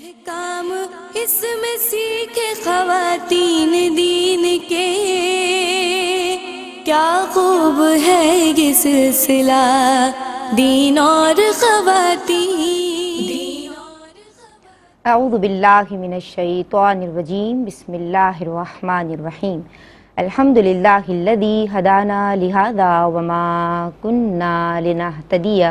احکام اس میں سیکھے خواتین دین کے، کیا خوب ہے یہ سلسلہ دین اور خواتین۔ اعوذ باللہ من الشیطان الرجیم، بسم اللہ الرحمن الرحیم۔ الحمدللہ الذی ہدانا لہذا وما کننا لنہتدی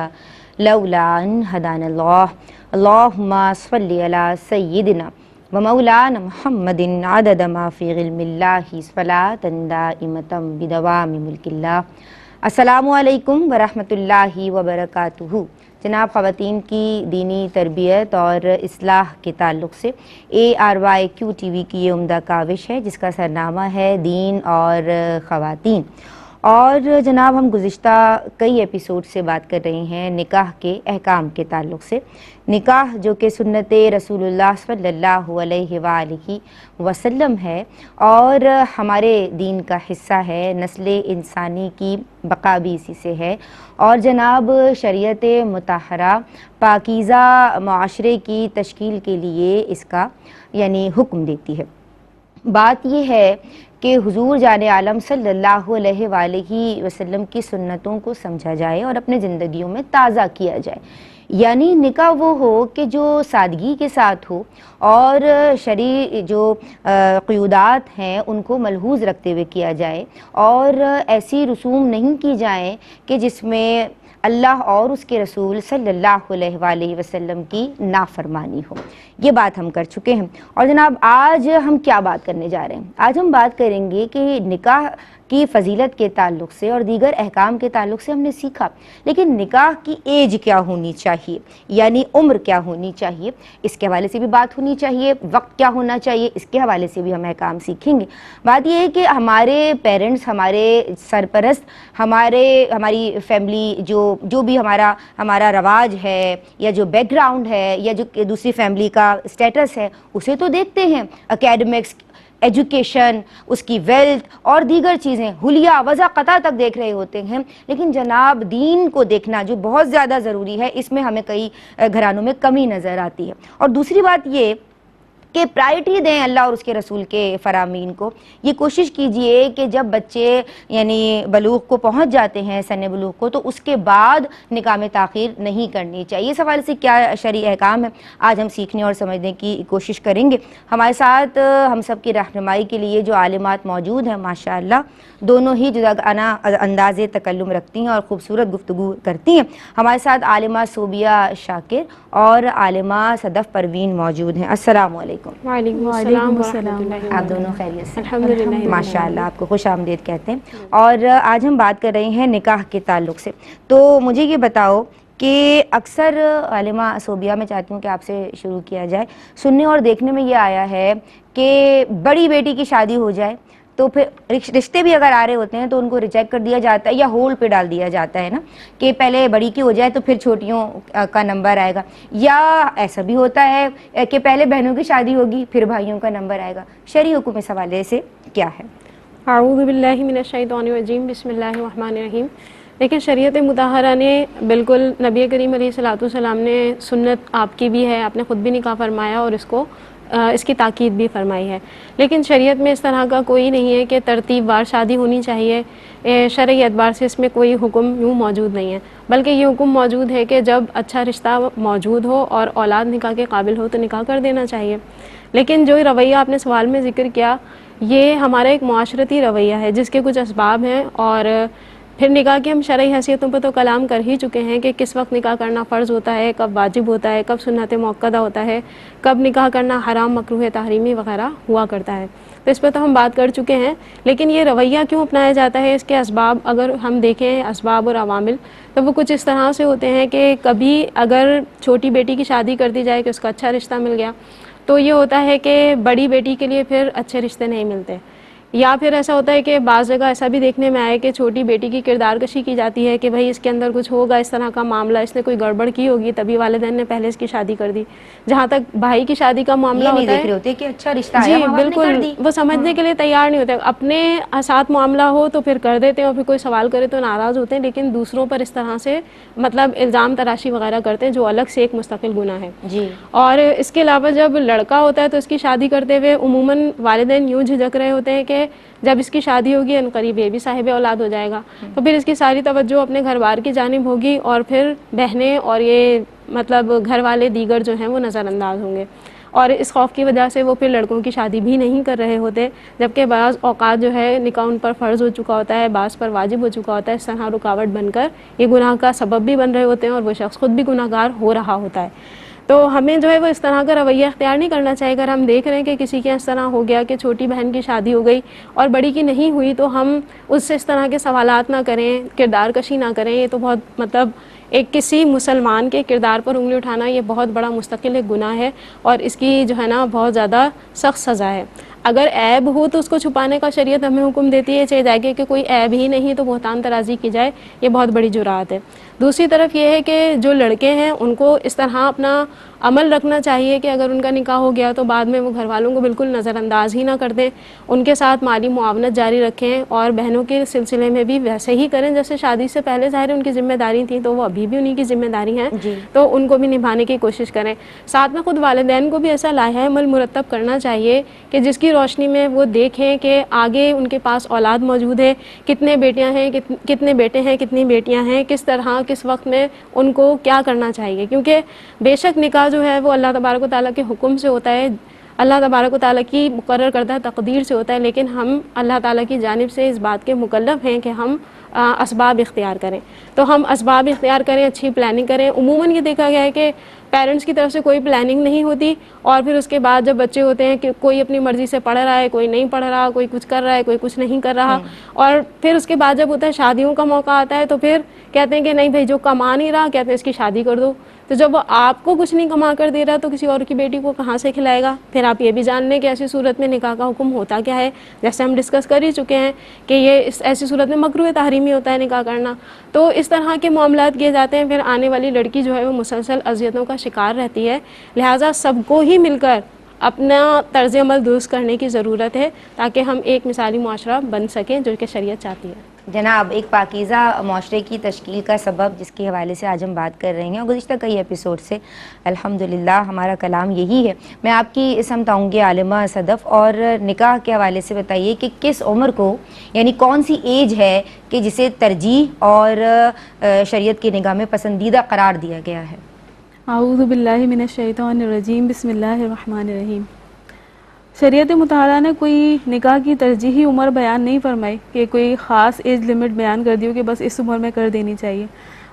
لولا ان ہدانا اللہ۔ اللہم صلی علی سیدنا ومولانا محمد عدد ما فی علم اللہ صلاۃ دائمۃ بدوام ملک اللہ۔ السلام علیکم ورحمۃ اللہ وبرکاتہ۔ جناب، خواتین کی دینی تربیت اور اصلاح کے تعلق سے ARYQ TV کی یہ عمدہ کاوش ہے جس کا سرنامہ ہے دین اور خواتین۔ اور جناب، ہم گزشتہ کئی ایپیسوڈ سے بات کر رہے ہیں نکاح کے احکام کے تعلق سے۔ نکاح جو کہ سنت رسول اللہ صلی اللہ علیہ وآلہ وسلم ہے اور ہمارے دین کا حصہ ہے، نسل انسانی کی بقا بھی اسی سے ہے، اور جناب شریعت مطہرہ پاکیزہ معاشرے کی تشکیل کے لیے اس کا حکم دیتی ہے۔ بات یہ ہے کہ حضور جان عالم صلی اللہ علیہ وآلہ وسلم کی سنتوں کو سمجھا جائے اور اپنے زندگیوں میں تازہ کیا جائے۔ نکاح وہ ہو کہ جو سادگی کے ساتھ ہو اور شرعی جو قیودات ہیں ان کو ملحوظ رکھتے ہوئے کیا جائے، اور ایسی رسوم نہیں کی جائیں کہ جس میں اللہ اور اس کے رسول صلی اللہ علیہ وآلہ وسلم کی نافرمانی ہو۔ یہ بات ہم کر چکے ہیں، اور جناب آج ہم کیا بات کرنے جا رہے ہیں؟ آج ہم بات کریں گے کہ نکاح کی فضیلت کے تعلق سے اور دیگر احکام کے تعلق سے ہم نے سیکھا، لیکن نکاح کی ایج کیا ہونی چاہیے، عمر کیا ہونی چاہیے، اس کے حوالے سے بھی بات ہونی چاہیے، وقت کیا ہونا چاہیے، اس کے حوالے سے بھی ہم احکام سیکھیں گے۔ بات یہ ہے کہ ہمارے پیرنٹس، ہمارے سرپرست، ہماری فیملی جو بھی ہمارا رواج ہے یا جو بیک گراؤنڈ ہے یا جو دوسری فیملی کا اسٹیٹس ہے، اسے تو دیکھتے ہیں، اکیڈمکس، ایجوکیشن، اس کی ویلتھ اور دیگر چیزیں حلیہ وضع قطع تک دیکھ رہے ہوتے ہیں، لیکن جناب دین کو دیکھنا جو بہت زیادہ ضروری ہے، اس میں ہمیں کئی گھرانوں میں کمی نظر آتی ہے۔ اور دوسری بات یہ کہ پرائرٹی دیں اللہ اور اس کے رسول کے فرامین کو۔ یہ کوشش کیجئے کہ جب بچے بلوغ کو پہنچ جاتے ہیں، سن بلوغ کو، تو اس کے بعد نکاح میں تاخیر نہیں کرنی چاہیے۔ اس حوالے سے کیا شرعی احکام ہے، آج ہم سیکھنے اور سمجھنے کی کوشش کریں گے۔ ہمارے ساتھ ہم سب کی رہنمائی کے لیے جو عالمات موجود ہیں، ماشاءاللہ دونوں ہی جداگانہ انداز تکلم رکھتی ہیں اور خوبصورت گفتگو کرتی ہیں۔ ہمارے ساتھ عالمہ صوبیہ شاکر اور عالمہ صدف پروین موجود ہیں۔ السلام علیکم۔ وعلیکم السلام ورحمۃ اللہ۔ آپ دونوں خیریت سے؟ الحمدللہ ماشاءاللہ، آپ کو خوش آمدید کہتے ہیں۔ اور آج ہم بات کر رہے ہیں نکاح کے تعلق سے۔ تو مجھے یہ بتاؤ کہ اکثر عالمہ صوبیہ، میں چاہتی ہوں کہ آپ سے شروع کیا جائے، سننے اور دیکھنے میں یہ آیا ہے کہ بڑی بیٹی کی شادی ہو جائے تو پھر رشتے بھی اگر آ رہے ہوتے ہیں تو ان کو ریجیکٹ کر دیا جاتا ہے یا ہولڈ پہ ڈال دیا جاتا ہے نا، کہ پہلے بڑی کی ہو جائے تو پھر چھوٹیوں کا نمبر آئے گا، یا ایسا بھی ہوتا ہے کہ پہلے بہنوں کی شادی ہوگی پھر بھائیوں کا نمبر آئے گا۔ شرعی حکم اس حوالے سے کیا ہے؟ اعوذ باللہ من الشیطان الرجیم، بسم اللہ الرحمن الرحیم۔ لیکن شریعت مطہرہ نے بالکل نبی کریم علیہ الصلوۃ والسلام نے سنت آپ کی بھی ہے، آپ نے خود بھی نکاح فرمایا اور اس کی تاکید بھی فرمائی ہے، لیکن شریعت میں اس طرح کا کوئی نہیں ہے کہ ترتیب وار شادی ہونی چاہیے۔ شرعی اعتبار سے اس میں کوئی حکم یوں موجود نہیں ہے، بلکہ یہ حکم موجود ہے کہ جب اچھا رشتہ موجود ہو اور اولاد نکاح کے قابل ہو تو نکاح کر دینا چاہیے۔ لیکن جو رویہ آپ نے سوال میں ذکر کیا، یہ ہمارا ایک معاشرتی رویہ ہے جس کے کچھ اسباب ہیں، اور پھر نکاح کی ہم شرعی حیثیتوں پہ تو کلام کر ہی چکے ہیں کہ کس وقت نکاح کرنا فرض ہوتا ہے، کب واجب ہوتا ہے، کب سنت مؤکدہ ہوتا ہے، کب نکاح کرنا حرام، مکروہ، تحریمی وغیرہ ہوا کرتا ہے، تو اس پہ تو ہم بات کر چکے ہیں۔ لیکن یہ رویہ کیوں اپنایا جاتا ہے، اس کے اسباب اگر ہم دیکھیں، اسباب اور عوامل، تو وہ کچھ اس طرح سے ہوتے ہیں کہ کبھی اگر چھوٹی بیٹی کی شادی کر دی جائے کہ اس کا اچھا رشتہ مل گیا، تو یہ ہوتا ہے کہ بڑی بیٹی کے لیے پھر اچھے رشتے نہیں ملتے، یا پھر ایسا ہوتا ہے کہ بعض جگہ ایسا بھی دیکھنے میں آیا کہ چھوٹی بیٹی کی کردار کشی کی جاتی ہے کہ بھائی اس کے اندر کچھ ہوگا اس طرح کا معاملہ، اس نے کوئی گڑبڑ کی ہوگی تبھی والدین نے پہلے اس کی شادی کر دی. جہاں تک بھائی کی شادی کا معاملہ یہ نہیں ہوتا دیکھ ہے رہے ہوتے کہ اچھا رشتہ آیا جی ماں باپ نے کر بالکل دی. وہ سمجھنے کے لیے تیار نہیں ہوتے، اپنے ساتھ معاملہ ہو تو پھر کر دیتے ہیں اور پھر کوئی سوال کرے تو ناراض ہوتے ہیں، لیکن دوسروں پر اس طرح سے مطلب الزام تراشی وغیرہ کرتے ہیں جو الگ سے ایک مستقل گناہ ہے. جی اور اس کے علاوہ جب لڑکا ہوتا ہے تو اس کی شادی کرتے ہوئے عموماً والدین یوں جھجک رہے ہوتے ہیں کہ جب اس کی شادی ہوگی عنقریب یہ بھی صاحب اولاد ہو جائے گا، تو پھر اس کی ساری توجہ اپنے گھر بار کی جانب ہوگی اور پھر بہنیں اور یہ مطلب گھر والے دیگر جو ہیں وہ نظر انداز ہوں گے. اور اس خوف کی وجہ سے وہ پھر لڑکوں کی شادی بھی نہیں کر رہے ہوتے، جبکہ بعض اوقات جو ہے نکاح ان پر فرض ہو چکا ہوتا ہے، بعض پر واجب ہو چکا ہوتا ہے، اس طرح رکاوٹ بن کر یہ گناہ کا سبب بھی بن رہے ہوتے ہیں اور وہ شخص خود بھی گناہ گار ہو رہا ہوتا ہے. تو ہمیں جو ہے وہ اس طرح کا رویہ اختیار نہیں کرنا چاہیے. اگر ہم دیکھ رہے ہیں کہ کسی کے اس طرح ہو گیا کہ چھوٹی بہن کی شادی ہو گئی اور بڑی کی نہیں ہوئی، تو ہم اس سے اس طرح کے سوالات نہ کریں، کردار کشی نہ کریں. یہ تو بہت مطلب ایک کسی مسلمان کے کردار پر انگلی اٹھانا یہ بہت بڑا مستقل ایک گناہ ہے اور اس کی جو ہے نا بہت زیادہ سخت سزا ہے. اگر عیب ہو تو اس کو چھپانے کا شریعت ہمیں حکم دیتی ہے، چاہے جائے کہ کوئی عیب ہی نہیں تو بہتان ترازی کی جائے، یہ بہت بڑی جرات ہے. دوسری طرف یہ ہے کہ جو لڑکے ہیں ان کو اس طرح اپنا عمل رکھنا چاہیے کہ اگر ان کا نکاح ہو گیا تو بعد میں وہ گھر والوں کو بالکل نظر انداز ہی نہ کر دیں، ان کے ساتھ مالی معاونت جاری رکھیں اور بہنوں کے سلسلے میں بھی ویسے ہی کریں جیسے شادی سے پہلے ظاہر ان کی ذمہ داری تھیں تو وہ ابھی بھی انہی کی ذمہ داری ہیں، جی تو ان کو بھی نبھانے کی کوشش کریں. ساتھ میں خود والدین کو بھی ایسا لائحہ عمل مرتب کرنا چاہیے کہ جس کی روشنی میں وہ دیکھیں کہ آگے ان کے پاس اولاد موجود ہے، کتنے بیٹیاں ہیں، کتنے بیٹے ہیں، کتنی بیٹیاں ہیں، کس طرح کس وقت میں ان کو کیا کرنا چاہیے. کیونکہ بے شک نکاح جو ہے وہ اللہ تبارک و تعالیٰ کے حکم سے ہوتا ہے، اللہ تبارک و تعالیٰ کی مقرر کردہ تقدیر سے ہوتا ہے، لیکن ہم اللہ تعالیٰ کی جانب سے اس بات کے مکلف ہیں کہ ہم اسباب اختیار کریں. تو ہم اسباب اختیار کریں، اچھی پلاننگ کریں. عموماً یہ دیکھا گیا ہے کہ پیرنٹس کی طرف سے کوئی پلاننگ نہیں ہوتی اور پھر اس کے بعد جب بچے ہوتے ہیں کہ کوئی اپنی مرضی سے پڑھ رہا ہے، کوئی نہیں پڑھ رہا، کوئی کچھ کر رہا ہے، کوئی کچھ نہیں کر رہا، اور پھر اس کے بعد جب ہوتا ہے شادیوں کا موقع آتا ہے تو پھر کہتے ہیں کہ نہیں بھائی جو کما نہیں رہا کہتے ہیں اس کی شادی کر دو. تو جب وہ آپ کو کچھ نہیں کما کر دے رہا تو کسی اور کی بیٹی کو کہاں سے کھلائے گا؟ پھر آپ یہ بھی جان لیں کہ ایسی صورت میں نکاح کا حکم ہوتا کیا ہے، جیسے ہم ڈسکس کر ہی چکے ہیں کہ یہ ایسی صورت میں مکروہ تحریمی ہوتا ہے نکاح کرنا. تو اس طرح کے معاملات کیے جاتے ہیں، پھر آنے والی لڑکی جو ہے وہ مسلسل اذیتوں کا شکار رہتی ہے. لہٰذا سب کو ہی مل کر اپنا طرز عمل درست کرنے کی ضرورت ہے تاکہ ہم ایک مثالی معاشرہ بن سکیں جو کہ شریعت چاہتی ہے. جناب، ایک پاکیزہ معاشرے کی تشکیل کا سبب جس کے حوالے سے آج ہم بات کر رہے ہیں اور گزشتہ کئی ایپیسوڈ سے الحمدللہ ہمارا کلام یہی ہے. میں آپ کی سمت آؤں گی عالمہ صدف، اور نکاح کے حوالے سے بتائیے کہ کس عمر کو، یعنی کون سی ایج ہے کہ جسے ترجیح اور شریعت کی نگاہ میں پسندیدہ قرار دیا گیا ہے؟ اعوذ باللہ من الشیطان الرجیم، بسم اللہ الرحمن الرحیم. شریعت مطہرہ نے کوئی نکاح کی ترجیحی عمر بیان نہیں فرمائی کہ کوئی خاص ایج لمٹ بیان کر دی ہو کہ بس اس عمر میں کر دینی چاہیے،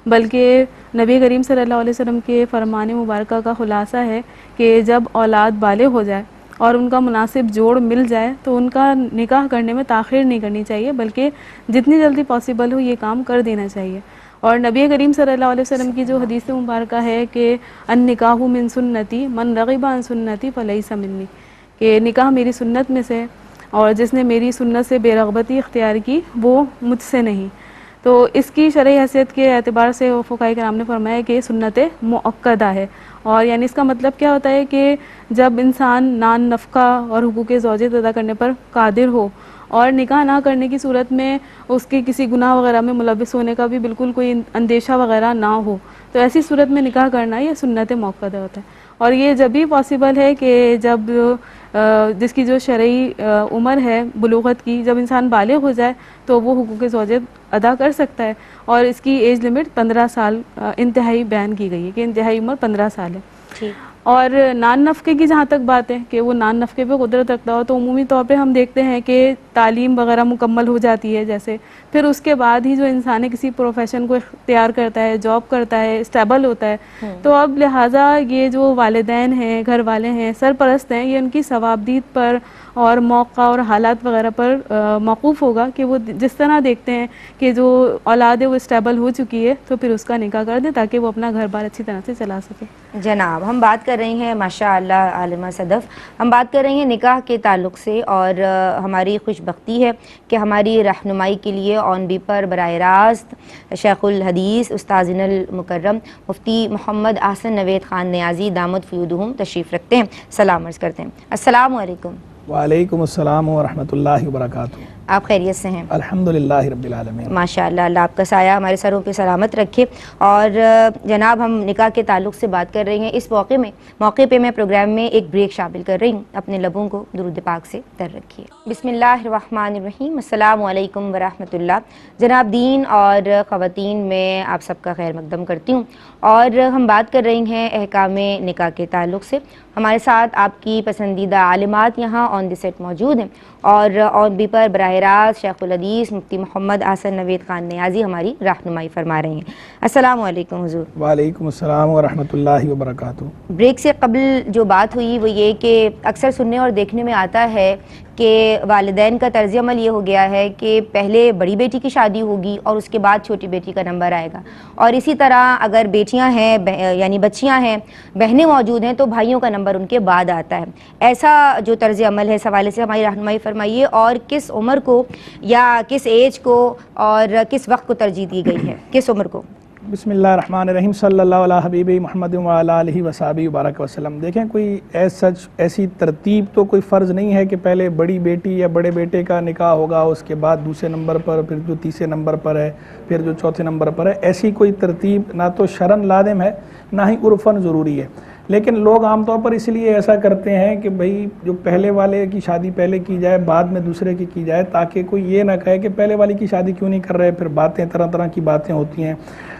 بلکہ نبی کریم صلی اللہ علیہ وسلم کے فرمان مبارکہ کا خلاصہ ہے کہ جب اولاد بالغ ہو جائے اور ان کا مناسب جوڑ مل جائے تو ان کا نکاح کرنے میں تاخیر نہیں کرنی چاہیے، بلکہ جتنی جلدی پاسبل ہو یہ کام کر دینا چاہیے. اور نبی کریم صلی اللہ علیہ وسلم کی جو حدیث مبارکہ ہے کہ النکاح من سنتی من رغب عن سنتی فلیس منی، کہ نکاح میری سنت میں سے اور جس نے میری سنت سے بے رغبتی اختیار کی وہ مجھ سے نہیں. تو اس کی شرعی حیثیت کے اعتبار سے فقہاء کرام نے فرمایا کہ سنت مؤکدہ ہے، اور یعنی اس کا مطلب کیا ہوتا ہے کہ جب انسان نان نفقہ اور حقوق زوجیت ادا کرنے پر قادر ہو اور نکاح نہ کرنے کی صورت میں اس کے کسی گناہ وغیرہ میں ملوث ہونے کا بھی بالکل کوئی اندیشہ وغیرہ نہ ہو، تو ایسی صورت میں نکاح کرنا یہ سنت موقع ہوتا ہے. اور یہ جب بھی پاسبل ہے کہ جب جس کی جو شرعی عمر ہے بلوغت کی، جب انسان بالغ ہو جائے تو وہ حقوق زوجیت ادا کر سکتا ہے. اور اس کی ایج لمٹ 15 سال انتہائی بیان کی گئی ہے کہ انتہائی عمر 15 سال ہے. اور نان نفقے کی جہاں تک بات ہے کہ وہ نان نفقے پہ قدرت رکھتا ہو، تو عمومی طور پہ ہم دیکھتے ہیں کہ تعلیم وغیرہ مکمل ہو جاتی ہے، جیسے پھر اس کے بعد ہی جو انسان کسی پروفیشن کو اختیار کرتا ہے، جاب کرتا ہے، اسٹیبل ہوتا ہے. تو اب لہٰذا یہ جو والدین ہیں، گھر والے ہیں، سرپرست ہیں، یہ ان کی ثوابدید پر اور موقع اور حالات وغیرہ پر موقوف ہوگا کہ وہ جس طرح دیکھتے ہیں کہ جو اولاد ہے وہ اسٹیبل ہو چکی ہے تو پھر اس کا نکاح کر دیں تاکہ وہ اپنا گھر بار اچھی طرح سے چلا سکے. جناب، ہم بات کر رہی ہیں ماشاءاللہ عالمہ صدف، ہم بات کر رہے ہیں نکاح کے تعلق سے، اور ہماری خوش بختی ہے کہ ہماری رہنمائی کے لیے آن بی پر براہ راست شیخ الحدیث استاذنا المکرم مفتی محمد احسن نوید خان نیازی دامت فیودہم تشریف رکھتے ہیں۔ سلام عرض کرتے ہیں۔ السلام علیکم۔ وعلیکم السلام ورحمۃ اللہ وبرکاتہ۔ آپ خیریت سے ہیں؟ الحمدللہ رب العالمین۔ ماشاءاللہ، اللہ آپ کا سایہ ہمارے سروں پہ سلامت رکھے۔ اور جناب، ہم نکاح کے تعلق سے بات کر رہے ہیں۔ اس موقع پہ میں پروگرام میں ایک بریک شامل کر رہی ہوں، اپنے لبوں کو درود پاک سے تر رکھیے۔ بسم اللہ الرحمن الرحیم۔ السلام علیکم ورحمۃ اللہ۔ جناب، دین اور خواتین میں آپ سب کا خیر مقدم کرتی ہوں، اور ہم بات کر رہی ہیں احکام نکاح کے تعلق سے۔ ہمارے ساتھ آپ کی پسندیدہ عالمات یہاں آن دی سیٹ موجود ہیں، اور آن بی پر براہ راست شیخ الحدیث مفتی محمد احسن نوید خان نیازی ہماری رہنمائی فرما رہے ہیں۔ السلام علیکم حضور۔ وعلیکم السلام ورحمۃ اللہ وبرکاتہ۔ بریک سے قبل جو بات ہوئی وہ یہ کہ اکثر سننے اور دیکھنے میں آتا ہے کہ والدین کا طرز عمل یہ ہو گیا ہے کہ پہلے بڑی بیٹی کی شادی ہوگی اور اس کے بعد چھوٹی بیٹی کا نمبر آئے گا، اور اسی طرح اگر بیٹیاں ہیں یعنی بچیاں ہیں، بہنیں موجود ہیں، تو بھائیوں کا نمبر ان کے بعد آتا ہے۔ ایسا جو طرز عمل ہے اس حوالے سے ہماری رہنمائی فرمائیے، اور کس عمر کو یا کس ایج کو اور کس وقت کو ترجیح دی گئی ہے، کس عمر کو؟ بسم اللہ الرحمن الرحیم۔ صلی اللہ علیہ حبیب محمد وعلی آلہ وصحبہ وبارک وسلم۔ دیکھیں، کوئی ایسی ترتیب تو کوئی فرض نہیں ہے کہ پہلے بڑی بیٹی یا بڑے بیٹے کا نکاح ہوگا، اس کے بعد دوسرے نمبر پر، پھر جو تیسرے نمبر پر ہے، پھر جو چوتھے نمبر پر ہے۔ ایسی کوئی ترتیب نہ تو شرعاً لازم ہے، نہ ہی عرفاً ضروری ہے، لیکن لوگ عام طور پر اس لیے ایسا کرتے ہیں کہ بھئی جو پہلے والے کی شادی پہلے کی جائے، بعد میں دوسرے کی جائے، تاکہ کوئی یہ نہ کہے کہ پہلے والی کی شادی کیوں نہیں کر رہے۔ پھر باتیں طرح طرح کی باتیں ہوتی ہیں،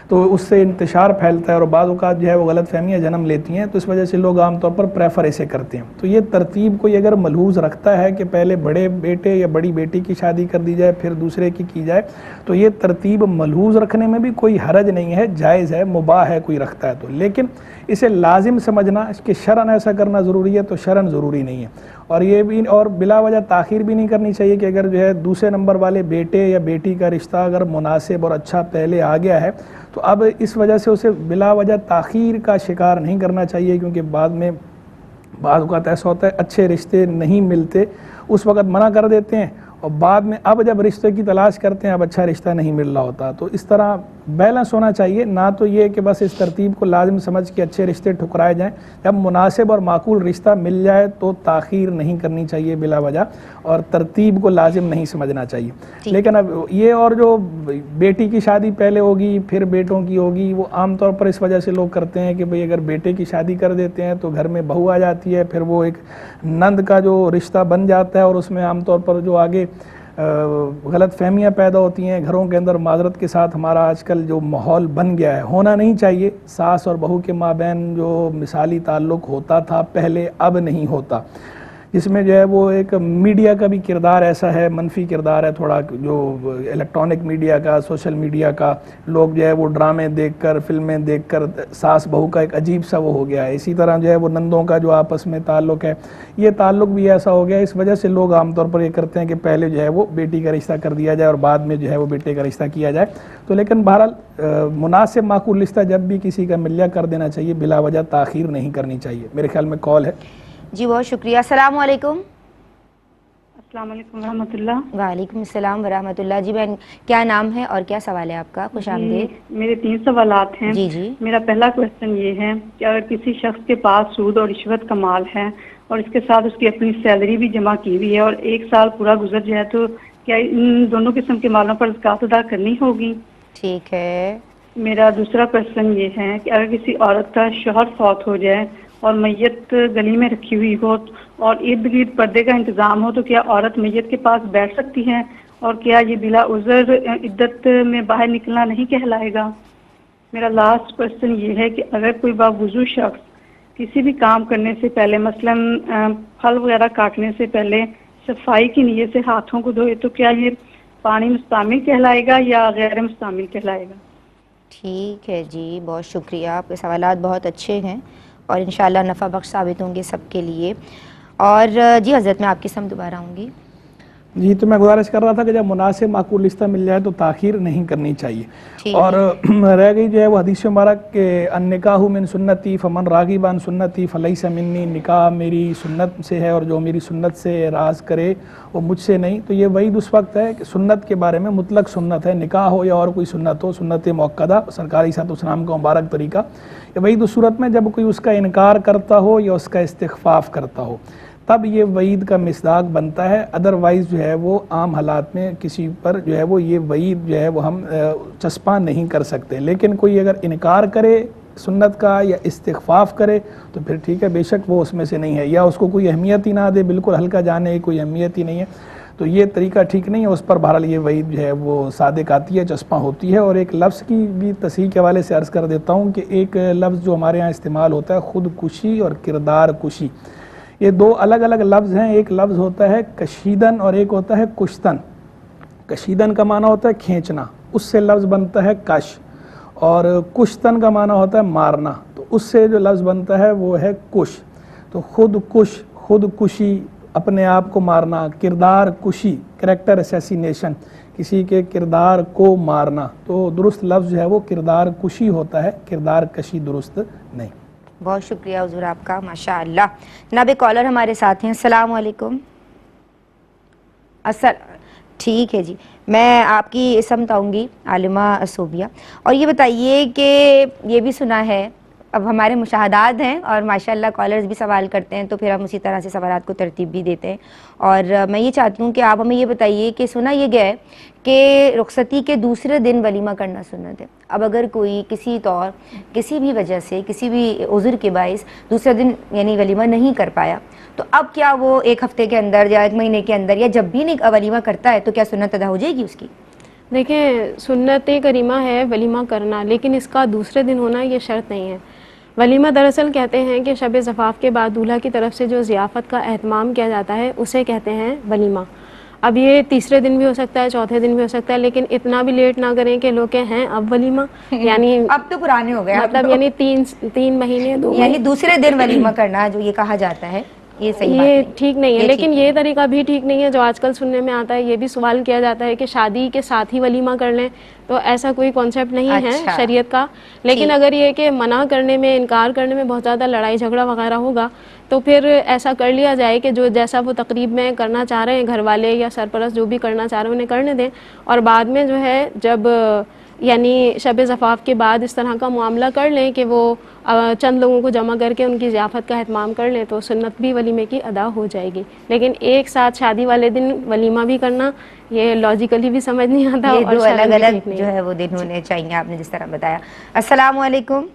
تو اس سے انتشار پھیلتا ہے، اور بعض اوقات جو ہے وہ غلط فہمیاں جنم لیتی ہیں، تو اس وجہ سے لوگ عام طور پر پریفر اسے کرتے ہیں۔ تو یہ ترتیب کوئی اگر ملحوظ رکھتا ہے کہ پہلے بڑے بیٹے یا بڑی بیٹی کی شادی کر دی جائے پھر دوسرے کی جائے، تو یہ ترتیب ملحوظ رکھنے میں بھی کوئی حرج نہیں ہے، جائز ہے، مباح ہے کوئی رکھتا ہے تو، لیکن اسے لازم سمجھنا اس کے شرعاً ایسا کرنا ضروری ہے تو شرعاً ضروری نہیں ہے۔ اور یہ بھی، اور بلا وجہ تاخیر بھی نہیں کرنی چاہیے کہ اگر جو ہے دوسرے نمبر والے بیٹے یا بیٹی کا رشتہ اگر مناسب اور اچھا پہلے آ گیا ہے تو اب اس وجہ سے اسے بلا وجہ تاخیر کا شکار نہیں کرنا چاہیے، کیونکہ بعد میں بعض اوقات ایسا ہوتا ہے اچھے رشتے نہیں ملتے، اس وقت منع کر دیتے ہیں، اور بعد میں اب جب رشتے کی تلاش کرتے ہیں اب اچھا رشتہ نہیں مل رہا ہوتا۔ تو اس طرح بیلنس ہونا چاہیے، نہ تو یہ کہ بس اس ترتیب کو لازم سمجھ کے اچھے رشتے ٹھکرائے جائیں، جب مناسب اور معقول رشتہ مل جائے تو تاخیر نہیں کرنی چاہیے بلا وجہ، اور ترتیب کو لازم نہیں سمجھنا چاہیے۔ لیکن اب یہ، اور جو بیٹی کی شادی پہلے ہوگی پھر بیٹوں کی ہوگی، وہ عام طور پر اس وجہ سے لوگ کرتے ہیں کہ بھئی اگر بیٹے کی شادی کر دیتے ہیں تو گھر میں بہو آ جاتی ہے، پھر وہ ایک نند کا جو رشتہ بن جاتا ہے، اور اس میں عام طور پر جو آگے غلط فہمیاں پیدا ہوتی ہیں گھروں کے اندر۔ معذرت کے ساتھ ہمارا آج کل جو ماحول بن گیا ہے، ہونا نہیں چاہیے، ساس اور بہو کے مابین جو مثالی تعلق ہوتا تھا پہلے اب نہیں ہوتا، جس میں جو ہے وہ ایک میڈیا کا بھی کردار ایسا ہے، منفی کردار ہے تھوڑا، جو الیکٹرانک میڈیا کا، سوشل میڈیا کا، لوگ جو ہے وہ ڈرامے دیکھ کر، فلمیں دیکھ کر ساس بہو کا ایک عجیب سا وہ ہو گیا ہے۔ اسی طرح جو ہے وہ نندوں کا جو آپس میں تعلق ہے، یہ تعلق بھی ایسا ہو گیا، اس وجہ سے لوگ عام طور پر یہ کرتے ہیں کہ پہلے جو ہے وہ بیٹی کا رشتہ کر دیا جائے اور بعد میں جو ہے وہ بیٹے کا رشتہ کیا جائے۔ تو لیکن بہرحال مناسب معقول رشتہ جب بھی کسی کا مل جائے کر دینا چاہیے، بلا وجہ تاخیر نہیں کرنی چاہیے۔ میرے خیال میں کال ہے۔ جی بہت شکریہ۔ السلام علیکم۔ السلام علیکم ورحمۃ اللہ۔ وعلیکم السلام ورحمۃ اللہ۔ جی بہن، کیا نام ہے اور کیا سوال ہے آپ کا؟ خوش آمدید۔ میرے 3 سوالات ہیں۔ جی میرا پہلا کوشچن یہ ہے کہ اگر کسی شخص کے پاس سود اور رشوت کا مال ہے اور اس کے ساتھ اس کی اپنی سیلری بھی جمع کی ہوئی ہے اور 1 سال پورا گزر جائے تو کیا ان دونوں قسم کے مالوں پر زکوٰۃ ادا کرنی ہوگی؟ ٹھیک ہے۔ میرا دوسرا کوشچن یہ ہے کہ اگر کسی عورت کا شوہر فوت ہو جائے اور میت گلی میں رکھی ہوئی ہو اور ارد گرد پردے کا انتظام ہو تو کیا عورت میت کے پاس بیٹھ سکتی ہے، اور کیا یہ بلا عذر عدت میں باہر نکلنا نہیں کہلائے گا؟ میرا لاسٹ کوشچن یہ ہے کہ اگر کوئی باوضو شخص کسی بھی کام کرنے سے پہلے، مثلاً پھل وغیرہ کاٹنے سے پہلے صفائی کی نیت سے ہاتھوں کو دھوئے تو کیا یہ پانی مستعمل کہلائے گا یا غیر مستعمل کہلائے گا؟ ٹھیک ہے جی، بہت شکریہ، آپ کے سوالات بہت اچھے ہیں اور انشاءاللہ نفع بخش ثابت ہوں گے سب کے لیے۔ اور جی حضرت، میں آپ کی سمت دوبارہ آؤں گی۔ جی تو میں گزارش کر رہا تھا کہ جب مناسب معقول رشتہ مل جائے تو تاخیر نہیں کرنی چاہیے. اور رہ گئی جو ہے وہ حدیث مبارک کہ النکاح من سنتی فمن راغب عن سنتی فلیس منی، نکاح میری سنت سے ہے اور جو میری سنت سے اعراض کرے وہ مجھ سے نہیں. تو یہ وعید اس وقت ہے کہ سنت کے بارے میں مطلق سنت ہے، نکاح ہو یا اور کوئی سنت ہو، سنت موقدہ سرکار علیہ السلام کا مبارک طریقہ. یہ وعید اس صورت میں جب کوئی اس کا انکار کرتا ہو یا اس کا استخفاف کرتا ہو، تب یہ وعید کا مصداق بنتا ہے. ادروائز جو ہے وہ عام حالات میں کسی پر جو ہے وہ یہ وعید جو ہے وہ ہم چسپاں نہیں کر سکتے. لیکن کوئی اگر انکار کرے سنت کا یا استخفاف کرے تو پھر ٹھیک ہے، بے شک وہ اس میں سے نہیں ہے، یا اس کو کوئی اہمیت ہی نہ دے، بالکل ہلکا جانے کوئی اہمیت ہی نہیں ہے، تو یہ طریقہ ٹھیک نہیں ہے. اس پر بہرحال یہ وعید جو ہے وہ صادق آتی ہے، چسپاں ہوتی ہے. اور ایک لفظ کی بھی تصحیح کے حوالے سے عرض کر دیتا ہوں کہ ایک لفظ جو ہمارے ہاں استعمال ہوتا ہے خود کشی اور کردار کشی، یہ دو الگ الگ لفظ ہیں. ایک لفظ ہوتا ہے کشیدن اور ایک ہوتا ہے کشتن. کشیدن کا معنی ہوتا ہے کھینچنا، اس سے لفظ بنتا ہے کش، اور کشتن کا معنی ہوتا ہے مارنا، تو اس سے جو لفظ بنتا ہے وہ ہے کش. تو خود کش، خود کشی، اپنے آپ کو مارنا، کردار کشی، کریکٹر اسیسینیشن، کسی کے کردار کو مارنا. تو درست لفظ جو ہے وہ کردار کشی ہوتا ہے، کردار کشی درست نہیں. بہت شکریہ حضور آپ کا، ماشاء اللہ. جناب ایک کالر ہمارے ساتھ ہیں. السلام علیکم. ٹھیک ہے جی، میں آپ کی اسم بتاؤں گی، عالمہ صوبیہ. اور یہ بتائیے کہ یہ بھی سنا ہے، اب ہمارے مشاہدات ہیں اور ماشاءاللہ کالرز بھی سوال کرتے ہیں تو پھر ہم اسی طرح سے سوالات کو ترتیب بھی دیتے ہیں. اور میں یہ چاہتی ہوں کہ آپ ہمیں یہ بتائیے کہ سنا یہ گیا ہے کہ رخصتی کے دوسرے دن ولیمہ کرنا سنت ہے. اب اگر کوئی کسی طور کسی بھی وجہ سے کسی بھی عذر کے باعث دوسرے دن یعنی ولیمہ نہیں کر پایا، تو اب کیا وہ ایک ہفتے کے اندر یا ایک مہینے کے اندر یا جب بھی ولیمہ کرتا ہے تو کیا سنت ادا ہو جائے گی اس کی؟ دیکھیں سنت کریمہ ہے ولیمہ کرنا، لیکن اس کا دوسرے دن ہونا یہ شرط نہیں ہے. ولیمہ دراصل کہتے ہیں کہ شب زفاف کے بعد دولہا کی طرف سے جو ضیافت کا اہتمام کیا جاتا ہے اسے کہتے ہیں ولیمہ. اب یہ تیسرے دن بھی ہو سکتا ہے، چوتھے دن بھی ہو سکتا ہے، لیکن اتنا بھی لیٹ نہ کریں کہ لوگ کہ ہیں اب ولیمہ، یعنی اب تو پرانے ہو گئے، مطلب یعنی تین مہینے یعنی دوسرے دن ولیمہ کرنا جو یہ کہا جاتا ہے یہ صحیح بات یہ نہیں، ٹھیک نہیں ہے. لیکن ٹھیک یہ طریقہ بھی ٹھیک نہیں ہے جو آج کل سننے میں آتا ہے. یہ بھی سوال کیا جاتا ہے کہ شادی کے ساتھ ہی ولیمہ کر لیں، تو ایسا کوئی کانسیپٹ نہیں ہے اچھا، شریعت کا. لیکن اگر یہ کہ منع کرنے میں، انکار کرنے میں بہت زیادہ لڑائی جھگڑا وغیرہ ہوگا تو پھر ایسا کر لیا جائے کہ جو جیسا وہ تقریب میں کرنا چاہ رہے ہیں گھر والے یا سرپرست جو بھی کرنا چاہ رہے ہیں انہیں کرنے دیں، اور بعد میں جو ہے جب یعنی شب زفاف کے بعد اس طرح کا معاملہ کر لیں کہ وہ چند لوگوں کو جمع کر کے ان کی ضیافت کا اہتمام کر لیں تو سنت بھی ولیمے کی ادا ہو جائے گی. لیکن ایک ساتھ شادی والے دن ولیمہ بھی کرنا یہ لاجیکلی بھی سمجھ نہیں آتا، یہ اور دو شرعاً الگ بھی الگ ٹھیک نہیں جو ہے وہ دن ہونے چاہیے آپ نے جس طرح بتایا. السلام علیکم.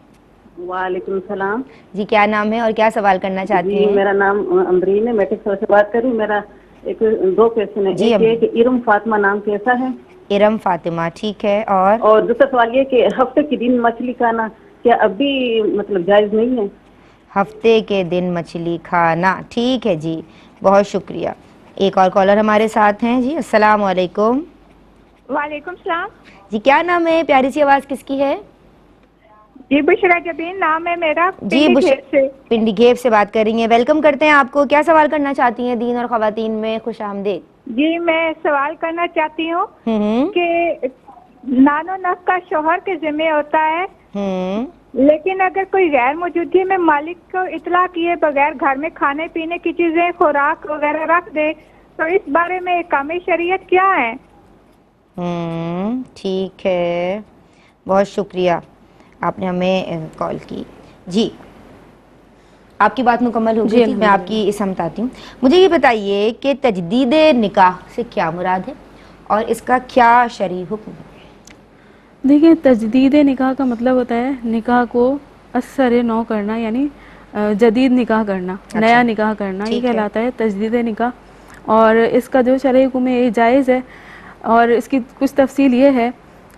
وعلیکم السلام جی کیا نام ہے اور کیا سوال کرنا چاہتی ہیں؟ جی میرا نام امبرین ہے، میں ٹیکسر سے بات کر رہی ہوں. میرا ایک دو کویشچن ہے. جی ایک یہ کہ ارم فاطمہ نام کیسا ہے؟ ارم فاطمہ، ٹھیک ہے. اور دوسرا سوال یہ کہ ہفتے کے دن مچھلی کھانا کیا اب بھی مطلب جائز نہیں ہے؟ ہفتے کے دن مچھلی کھانا، ٹھیک ہے جی، بہت شکریہ. ایک اور کالر ہمارے ساتھ ہیں. جی السلام علیکم. وعلیکم السلام. جی کیا نام ہے؟ پیاری سی آواز کس کی ہے؟ جی بشرا جبین نام ہے میرا، جی پنڈی گھیب سے. پنڈی گھیب سے بات کر رہی ہیں. ویلکم کرتے ہیں آپ کو. کیا سوال کرنا چاہتی ہیں؟ دین اور خواتین میں خوش آمدید. جی میں سوال کرنا چاہتی ہوں کہ نان و نف کا شوہر کے ذمہ ہوتا ہے، لیکن اگر کوئی غیر موجودگی میں مالک کو اطلاع کیے بغیر گھر میں کھانے پینے کی چیزیں خوراک وغیرہ رکھ دے تو اس بارے میں احکام شریعت کیا ہے؟ ٹھیک ہے، بہت شکریہ آپ نے ہمیں کال کی. جی آپ کی بات مکمل ہو گئی تھی، میں آپ کی اسم بتاتی ہوں. مجھے یہ بتائیے کہ تجدید نکاح سے کیا مراد ہے اور اس کا کیا شرعی حکم ہے؟ دیکھیں تجدید نکاح کا مطلب ہوتا ہے نکاح کو اثر نو کرنا، یعنی جدید نکاح کرنا، نیا نکاح کرنا، یہ کہلاتا ہے تجدید نکاح. اور اس کا جو شرعی حکم ہے یہ جائز ہے. اور اس کی کچھ تفصیل یہ ہے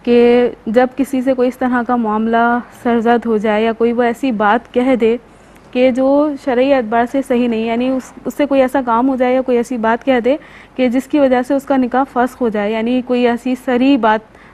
کہ جب کسی سے کوئی اس طرح کا معاملہ سرزد ہو جائے یا کوئی وہ ایسی بات کہہ دے کہ جو شرعی اعتبار سے صحیح نہیں، یعنی اس سے کوئی ایسا کام ہو جائے یا کوئی ایسی بات کہہ دے کہ جس کی وجہ سے اس کا نکاح فسخ ہو جائے، یعنی کوئی ایسی صریح بات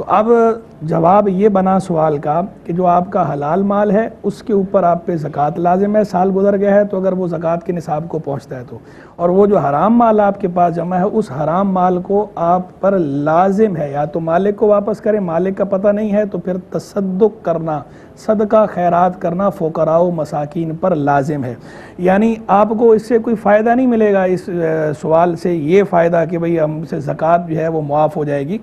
تو اب جواب یہ بنا سوال کا کہ جو آپ کا حلال مال ہے اس کے اوپر آپ پہ زکوٰۃ لازم ہے، سال گزر گیا ہے تو اگر وہ زکوٰۃ کے نصاب کو پہنچتا ہے تو، اور وہ جو حرام مال آپ کے پاس جمع ہے اس حرام مال کو آپ پر لازم ہے یا تو مالک کو واپس کریں، مالک کا پتہ نہیں ہے تو پھر تصدق کرنا، صدقہ خیرات کرنا فقراء و مساکین پر لازم ہے۔ یعنی آپ کو اس سے کوئی فائدہ نہیں ملے گا اس سوال سے یہ فائدہ کہ بھئی ہم سے زکوٰۃ جو ہے وہ معاف ہو جائے گی۔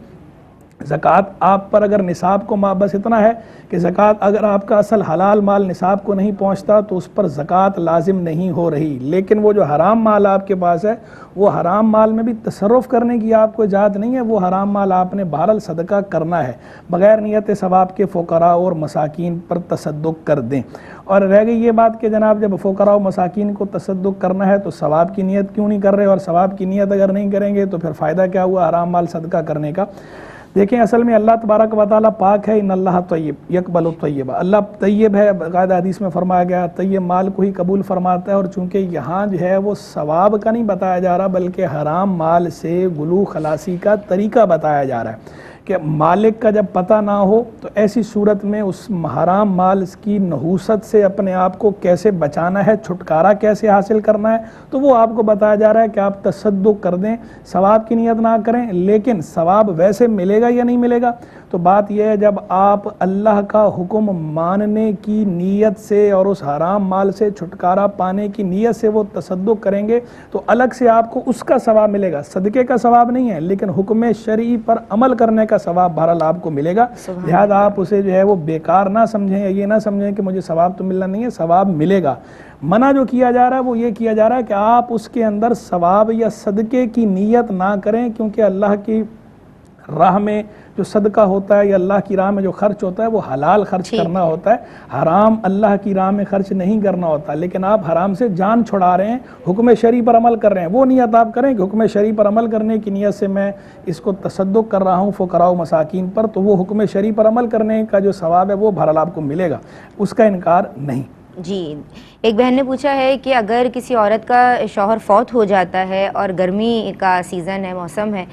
زکوٰۃ آپ پر اگر نصاب کو بس اتنا ہے کہ زکوٰۃ اگر آپ کا اصل حلال مال نصاب کو نہیں پہنچتا تو اس پر زکوٰۃ لازم نہیں ہو رہی، لیکن وہ جو حرام مال آپ کے پاس ہے وہ حرام مال میں بھی تصرف کرنے کی آپ کو اجازت نہیں ہے، وہ حرام مال آپ نے بہرحال صدقہ کرنا ہے، بغیر نیت ثواب کے فقراء اور مساکین پر تصدق کر دیں۔ اور رہ گئی یہ بات کہ جناب جب فقراء و مساکین کو تصدق کرنا ہے تو ثواب کی نیت کیوں نہیں کر رہے، اور ثواب کی نیت اگر نہیں کریں گے تو پھر فائدہ کیا ہوا حرام مال صدقہ کرنے کا۔ دیکھیں اصل میں اللہ تبارک و تعالیٰ پاک ہے، ان اللہ طیب یقبل الطیبہ، اللہ طیب ہے، باقاعدہ حدیث میں فرمایا گیا طیب مال کو ہی قبول فرماتا ہے، اور چونکہ یہاں جو ہے وہ ثواب کا نہیں بتایا جا رہا بلکہ حرام مال سے گلو خلاصی کا طریقہ بتایا جا رہا ہے کہ مالک کا جب پتہ نہ ہو تو ایسی صورت میں اس حرام مال کی نحوست سے اپنے آپ کو کیسے بچانا ہے، چھٹکارا کیسے حاصل کرنا ہے، تو وہ آپ کو بتایا جا رہا ہے کہ آپ تصدق کر دیں، ثواب کی نیت نہ کریں، لیکن ثواب ویسے ملے گا یا نہیں ملے گا؟ تو بات یہ ہے جب آپ اللہ کا حکم ماننے کی نیت سے اور اس حرام مال سے چھٹکارا پانے کی نیت سے وہ تصدق کریں گے تو الگ سے آپ کو اس کا ثواب ملے گا، صدقے کا ثواب نہیں ہے لیکن حکم شرعی پر عمل کرنے کا ثواب بہرحال آپ کو ملے گا۔ لہذا آپ اسے جو ہے وہ بیکار نہ سمجھیں یا یہ نہ سمجھیں کہ مجھے ثواب تو ملنا نہیں ہے، ثواب ملے گا۔ منع جو کیا جا رہا ہے وہ یہ کیا جا رہا ہے کہ آپ اس کے اندر ثواب یا صدقے کی نیت نہ کریں، کیونکہ اللہ کی راہ میں جو صدقہ ہوتا ہے یا اللہ کی راہ میں جو خرچ ہوتا ہے وہ حلال خرچ کرنا ہوتا ہے، حرام اللہ کی راہ میں خرچ نہیں کرنا ہوتا، لیکن آپ حرام سے جان چھڑا رہے ہیں، حکم شرعی پر عمل کر رہے ہیں، وہ نیت آپ کریں کہ حکم شرعی پر عمل کرنے کی نیت سے میں اس کو تصدق کر رہا ہوں فقراء و مساکین پر، تو وہ حکم شرعی پر عمل کرنے کا جو ثواب ہے وہ بہرحال آپ کو ملے گا، اس کا انکار نہیں۔ جی ایک بہن نے پوچھا ہے کہ اگر کسی عورت کا شوہر فوت ہو جاتا ہے اور گرمی کا سیزن ہے، موسم ہے،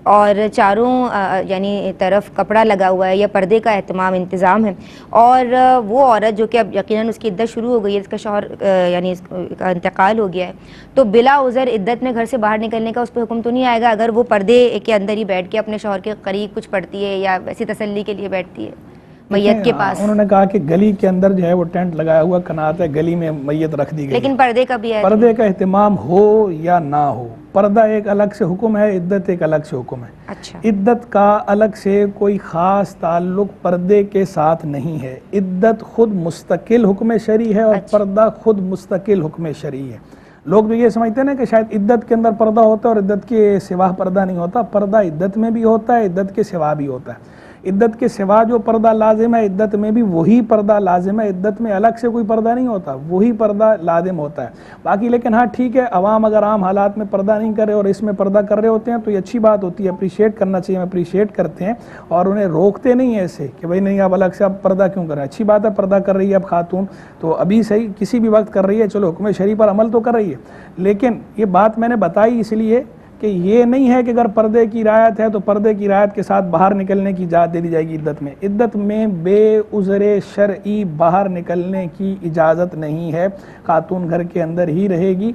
اور چاروں یعنی طرف کپڑا لگا ہوا ہے یا پردے کا انتظام ہے، اور وہ عورت جو کہ اب یقیناً اس کی عدت شروع ہو گئی ہے، اس کا شوہر یعنی اس کا انتقال ہو گیا ہے، تو بلا عذر عدت میں گھر سے باہر نکلنے کا اس پہ حکم تو نہیں آئے گا اگر وہ پردے کے اندر ہی بیٹھ کے اپنے شوہر کے قریب کچھ پڑھتی ہے یا ویسی تسلی کے لیے بیٹھتی ہے میت کے پاس؟ انہوں نے کہا کہ گلی کے اندر جو ہے وہ ٹینٹ لگایا ہوا کنات ہے، گلی میں میت رکھ دی گئی، لیکن پردے کا بھی ہے، پردے کا اہتمام ہو یا نہ ہو، پردہ ایک الگ سے حکم ہے، عدت ایک الگ سے حکم ہے۔ اچھا، عدت کا الگ سے کوئی خاص تعلق پردے کے ساتھ نہیں ہے، عدت خود مستقل حکم شرعی ہے اور پردہ خود مستقل حکم شرعی ہے۔ لوگ جو یہ سمجھتے ہیں نا کہ شاید عدت کے اندر پردہ ہوتا ہے اور عدت کے سوا پردہ نہیں ہوتا، پردہ عدت میں بھی ہوتا ہے، عدت کے سوا بھی ہوتا ہے۔ عدت کے سوا جو پردہ لازم ہے عدت میں بھی وہی پردہ لازم ہے، عدت میں الگ سے کوئی پردہ نہیں ہوتا، وہی پردہ لازم ہوتا ہے۔ باقی لیکن ہاں ٹھیک ہے، عوام اگر عام حالات میں پردہ نہیں کرے اور اس میں پردہ کر رہے ہوتے ہیں تو یہ اچھی بات ہوتی ہے، اپریشیٹ کرنا چاہیے، ہم اپریشیٹ کرتے ہیں اور انہیں روکتے نہیں ہیں ایسے کہ بھائی نہیں آپ الگ سے آپ پردہ کیوں کر رہے ہیں، اچھی بات ہے پردہ کر رہی ہے اب خاتون تو ابھی صحیح کسی بھی وقت کر رہی ہے، چلو حکم شرعی پر عمل تو کر رہی ہے، لیکن یہ بات میں نے بتائی اس لیے کہ یہ نہیں ہے کہ اگر پردے کی رعایت ہے تو پردے کی رعایت کے ساتھ باہر نکلنے کی اجازت دے دی جائے گی۔ عدت میں عدت میں بے عذر شرعی باہر نکلنے کی اجازت نہیں ہے، خاتون گھر کے اندر ہی رہے گی،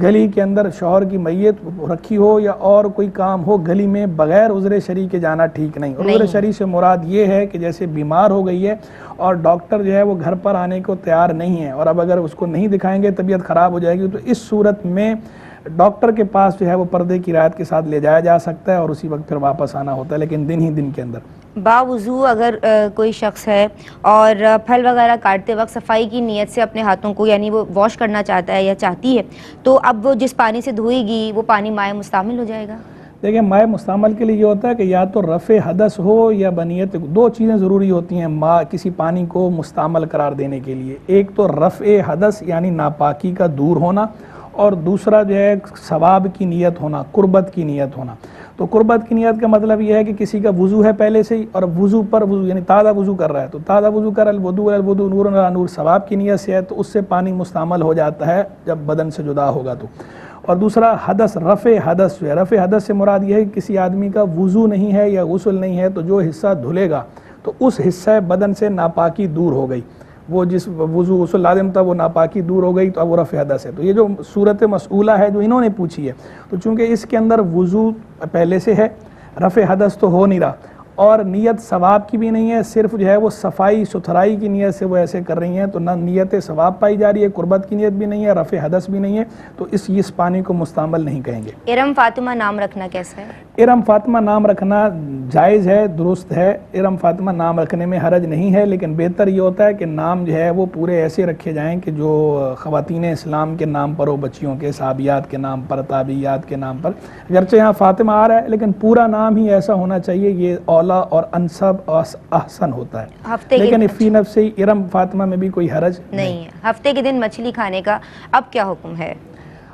گلی کے اندر شوہر کی میت رکھی ہو یا اور کوئی کام ہو گلی میں بغیر عذر شرعی کے جانا ٹھیک نہیں۔ عذر شرعی سے مراد یہ ہے کہ جیسے بیمار ہو گئی ہے اور ڈاکٹر جو ہے وہ گھر پر آنے کو تیار نہیں ہے اور اب اگر اس کو نہیں دکھائیں گے طبیعت خراب ہو جائے گی تو اس صورت میں ڈاکٹر کے پاس جو ہے وہ پردے کی رعایت کے ساتھ لے جایا جا سکتا ہے اور اسی وقت پھر واپس آنا ہوتا ہے، لیکن دن ہی دن کے اندر۔ باوضو اگر کوئی شخص ہے اور پھل وغیرہ کاٹتے وقت صفائی کی نیت سے اپنے ہاتھوں کو یعنی وہ واش کرنا چاہتا ہے یا چاہتی ہے تو اب وہ جس پانی سے دھوئے گی وہ پانی مائع مستعمل ہو جائے گا؟ دیکھیں مائع مستعمل کے لیے یہ ہوتا ہے کہ یا تو رفع حدث ہو یا بنیت، دو چیزیں ضروری ہوتی ہیں کسی پانی کو مستعمل قرار دینے کے لیے، ایک تو رفع حدث یعنی ناپاکی کا دور ہونا اور دوسرا جو ہے ثواب کی نیت ہونا، قربت کی نیت ہونا۔ تو قربت کی نیت کا مطلب یہ ہے کہ کسی کا وضو ہے پہلے سے ہی اور وضو پر وضو یعنی تازہ وضو کر رہا ہے تو تازہ وضو کر الوضو الوضو نور علی نور ثواب کی نیت سے ہے تو اس سے پانی مستعمل ہو جاتا ہے جب بدن سے جدا ہوگا تو، اور دوسرا حدث، رفع حدث جو ہے، رفع حدث سے مراد یہ ہے کہ کسی آدمی کا وضو نہیں ہے یا غسل نہیں ہے تو جو حصہ دھلے گا تو اس حصہ بدن سے ناپاکی دور ہو گئی، وہ جس وضو غسل لازم تھا وہ ناپاکی دور ہو گئی تو اب وہ رفع حدث ہے۔ تو یہ جو صورت مسئولہ ہے جو انہوں نے پوچھی ہے، تو چونکہ اس کے اندر وضو پہلے سے ہے، رفع حدث تو ہو نہیں رہا، اور نیت ثواب کی بھی نہیں ہے، صرف جو ہے وہ صفائی ستھرائی کی نیت سے وہ ایسے کر رہی ہیں، تو نہ نیت ثواب پائی جا رہی ہے، قربت کی نیت بھی نہیں ہے، رفع حدث بھی نہیں ہے، تو اس پانی کو مستعمل نہیں کہیں گے۔ ارم فاطمہ نام رکھنا کیسا ہے؟ ارم فاطمہ نام رکھنا جائز ہے، درست ہے، ارم فاطمہ نام رکھنے میں حرج نہیں ہے، لیکن بہتر یہ ہوتا ہے کہ نام جو ہے وہ پورے ایسے رکھے جائیں کہ جو خواتین اسلام کے نام پر ہو، بچیوں کے، صحابیات کے نام پر، تابعیات کے نام پر، اگرچہ یہاں فاطمہ آ رہا ہے لیکن پورا نام ہی ایسا ہونا چاہیے، یہ اولا اور انسب اور احسن ہوتا ہے، لیکن فی نفس سے ارم فاطمہ میں بھی کوئی حرج نہیں ہے۔ ہفتے کے دن مچھلی کھانے کا اب کیا حکم ہے؟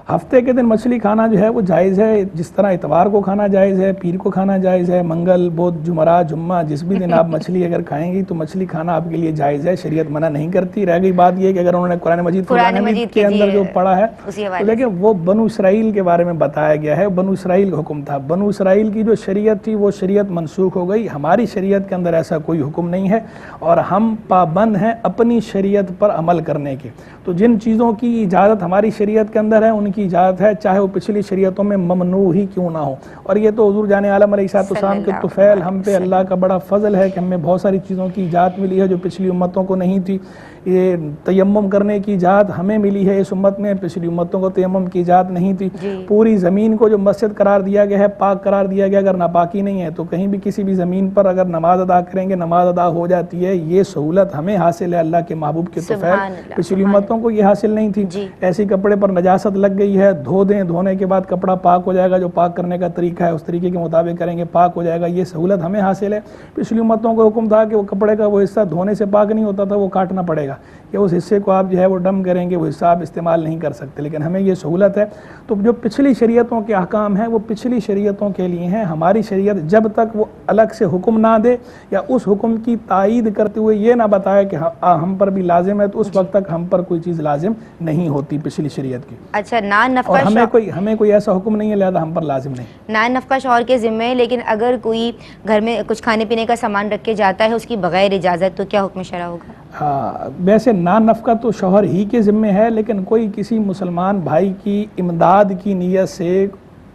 ہفتے کے دن مچھلی کھانا جو ہے وہ جائز ہے، جس طرح اتوار کو کھانا جائز ہے، پیر کو کھانا جائز ہے، منگل، بدھ، جمعرات، جمعہ، جس بھی دن آپ مچھلی اگر کھائیں گی تو مچھلی کھانا آپ کے لیے جائز ہے، شریعت منع نہیں کرتی۔ رہ گئی بات یہ کہ اگر انہوں نے قرآن مجید کے اندر جو پڑھا ہے تو لیکن وہ بنو اسرائیل کے بارے میں بتایا گیا ہے، بنو اسرائیل کا حکم تھا، بنو اسرائیل کی جو شریعت تھی وہ شریعت منسوخ ہو گئی، ہماری شریعت کے اندر ایسا کوئی حکم نہیں ہے، اور ہم پابند ہیں اپنی شریعت پر عمل کرنے کے، تو جن چیزوں کی اجازت ہماری شریعت کے اندر ہے ان کی اجازت ہے، چاہے وہ پچھلی شریعتوں میں ممنوع ہی کیوں نہ ہو۔ اور یہ تو حضور جان عالم علیہ السلام کے طفیل، ہم پہ اللہ کا بڑا فضل ہے کہ ہمیں بہت ساری چیزوں کی اجازت ملی ہے جو پچھلی امتوں کو نہیں تھی۔ یہ تیمم کرنے کی اجازت ہمیں ملی ہے اس امت میں، پچھلی امتوں کو تیمم کی اجازت نہیں تھی۔ پوری زمین کو جو مسجد قرار دیا گیا ہے، پاک قرار دیا گیا، اگر ناپاکی نہیں ہے تو کہیں بھی کسی بھی زمین پر اگر نماز ادا کریں گے نماز ادا ہو جاتی ہے، یہ سہولت ہمیں حاصل ہے اللہ کے محبوب کے طفیل، پچھلی امتوں کو یہ حاصل نہیں تھی۔ ایسی کپڑے پر نجاست لگ گئی ہے، دھو دیں، دھونے کے بعد کپڑا پاک ہو جائے گا، جو پاک کرنے کا طریقہ ہے اس طریقے کے مطابق کریں گے پاک ہو جائے گا، یہ سہولت ہمیں حاصل ہے۔ پچھلی امتوں کو حکم تھا کہ وہ کپڑے کا وہ حصہ دھونے سے پاک نہیں ہوتا تھا، وہ کاٹنا پڑے گا، یا اس حصے کو آپ جو ہے وہ ڈم کریں گے، وہ حصہ آپ استعمال نہیں کر سکتے، لیکن ہمیں یہ سہولت ہے۔ تو جو پچھلی شریعتوں کے احکام ہیں وہ پچھلی شریعتوں کے لیے ہیں، ہماری شریعت جب تک وہ الگ سے حکم نہ دے یا اس حکم کی تائید کرتے ہوئے یہ نہ بتائے کہ ہم پر بھی لازم ہے، تو اس وقت تک ہم پر کوئی چیز لازم نہیں ہوتی پچھلی شریعت کی۔ اچھا، نان نفقہ، اور ہمیں کوئی ایسا حکم نہیں ہے لہذا ہم پر لازم نہیں۔ نان نفقہ شوہر کے ذمہ ہے، لیکن اگر کوئی گھر میں کچھ کھانے پینے کا سامان رکھ کے جاتا ہے اس کی بغیر اجازت تو کیا حکم شرع ہوگا؟ ہاں، ویسے نان نفقہ تو شوہر ہی کے ذمہ ہے، لیکن کوئی کسی مسلمان بھائی کی امداد کی نیت سے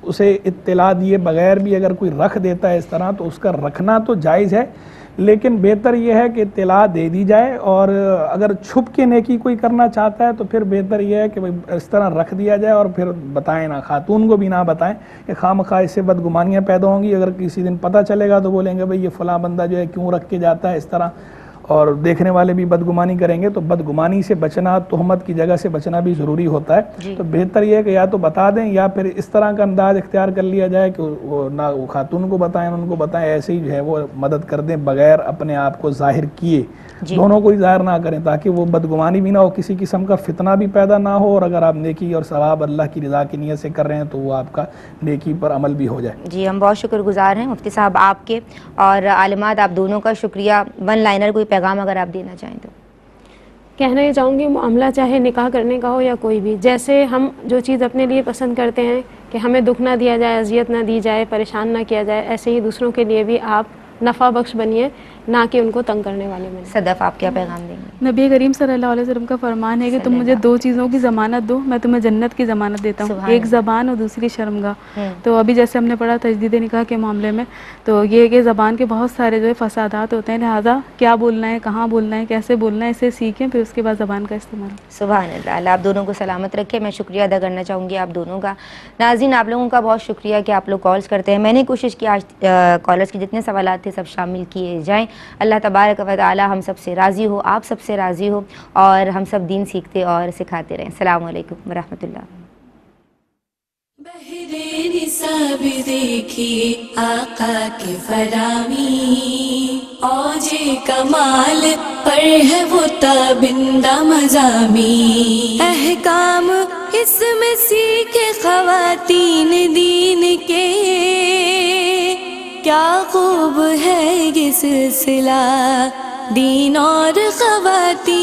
اسے اطلاع دیے بغیر بھی اگر کوئی رکھ دیتا ہے اس طرح تو اس کا رکھنا تو جائز ہے، لیکن بہتر یہ ہے کہ اطلاع دے دی جائے، اور اگر چھپ کے نیکی کوئی کرنا چاہتا ہے تو پھر بہتر یہ ہے کہ اس طرح رکھ دیا جائے اور پھر بتائیں نہ، خاتون کو بھی نہ بتائیں کہ خواہ مخواہ اس سے بدگمانیاں پیدا ہوں گی، اگر کسی دن پتہ چلے گا تو بولیں گے بھئی یہ فلاں بندہ جو ہے کیوں رکھ کے جاتا ہے اس طرح، اور دیکھنے والے بھی بدگمانی کریں گے، تو بدگمانی سے بچنا، تہمت کی جگہ سے بچنا بھی ضروری ہوتا ہے، تو بہتر یہ ہے کہ یا تو بتا دیں یا پھر اس طرح کا انداز اختیار کر لیا جائے کہ وہ نہ وہ خاتون کو بتائیں ان کو بتائیں، ایسے ہی جو ہے وہ مدد کر دیں بغیر اپنے آپ کو ظاہر کیے، دونوں کو ہی ظاہر نہ کریں تاکہ وہ بدگمانی بھی نہ ہو، کسی قسم کا فتنہ بھی پیدا نہ ہو، اور اگر آپ نیکی اور ثواب اللہ کی رضا کی نیت سے کر رہے ہیں تو وہ آپ کا نیکی پر عمل بھی ہو جائے۔ جی، ہم بہت شکر گزار ہیں مفتی صاحب آپ کے اور عالمات آپ دونوں کا، شکریہ۔ ون لائنر کوئی پیغام اگر آپ دینا چاہیں تو؟ کہنا یہ چاہوں گی معاملہ چاہے نکاح کرنے کا ہو یا کوئی بھی، جیسے ہم جو چیز اپنے لیے پسند کرتے ہیں کہ ہمیں دکھ نہ دیا جائے، اذیت نہ دی جائے، پریشان نہ کیا جائے، ایسے ہی دوسروں کے لیے بھی آپ نفع بخش بنیے، نہ کہ ان کو تنگ کرنے والے بنیں۔ صدف آپ کیا پیغام دیں گے؟ نبی کریم صلی اللہ علیہ وسلم کا فرمان ہے کہ تم مجھے دو چیزوں کی ضمانت دو، میں تمہیں جنت کی ضمانت دیتا ہوں، ایک زبان اور دوسری شرمگاہ۔ تو ابھی جیسے ہم نے پڑھا تجدید نکاح کے معاملے میں، تو یہ کہ زبان کے بہت سارے جو ہے فسادات ہوتے ہیں، لہٰذا کیا بولنا ہے، کہاں بولنا ہے، کیسے بولنا ہے، اسے سیکھیں، پھر اس کے بعد زبان کا استعمال۔ سبحان اللہ، اللہ آپ دونوں کو سلامت رکھے۔ میں شکریہ ادا کرنا چاہوں گی آپ دونوں کا۔ ناظرین، آپ لوگوں کا بہت شکریہ کہ آپ لوگ کالز کرتے ہیں۔ میں نے کوشش کی آج کالرز کے جتنے سوالات تھے سب شامل کیے جائیں۔ اللہ تبارک و تعالی ہم سب سے راضی ہو، آپ سب سے راضی ہو، اور ہم سب دین سیکھتے اور سکھاتے رہیں۔ السلام علیکم ورحمۃ اللہ۔ بہرے نصاب دیکھیے آقا کی فرامی، اوج کمال پر ہے وہ تابندہ مضامین، احکام اس میں سیکھے خواتین دین کے، کیا خوب ہے یہ سلسلہ دین اور خواتین۔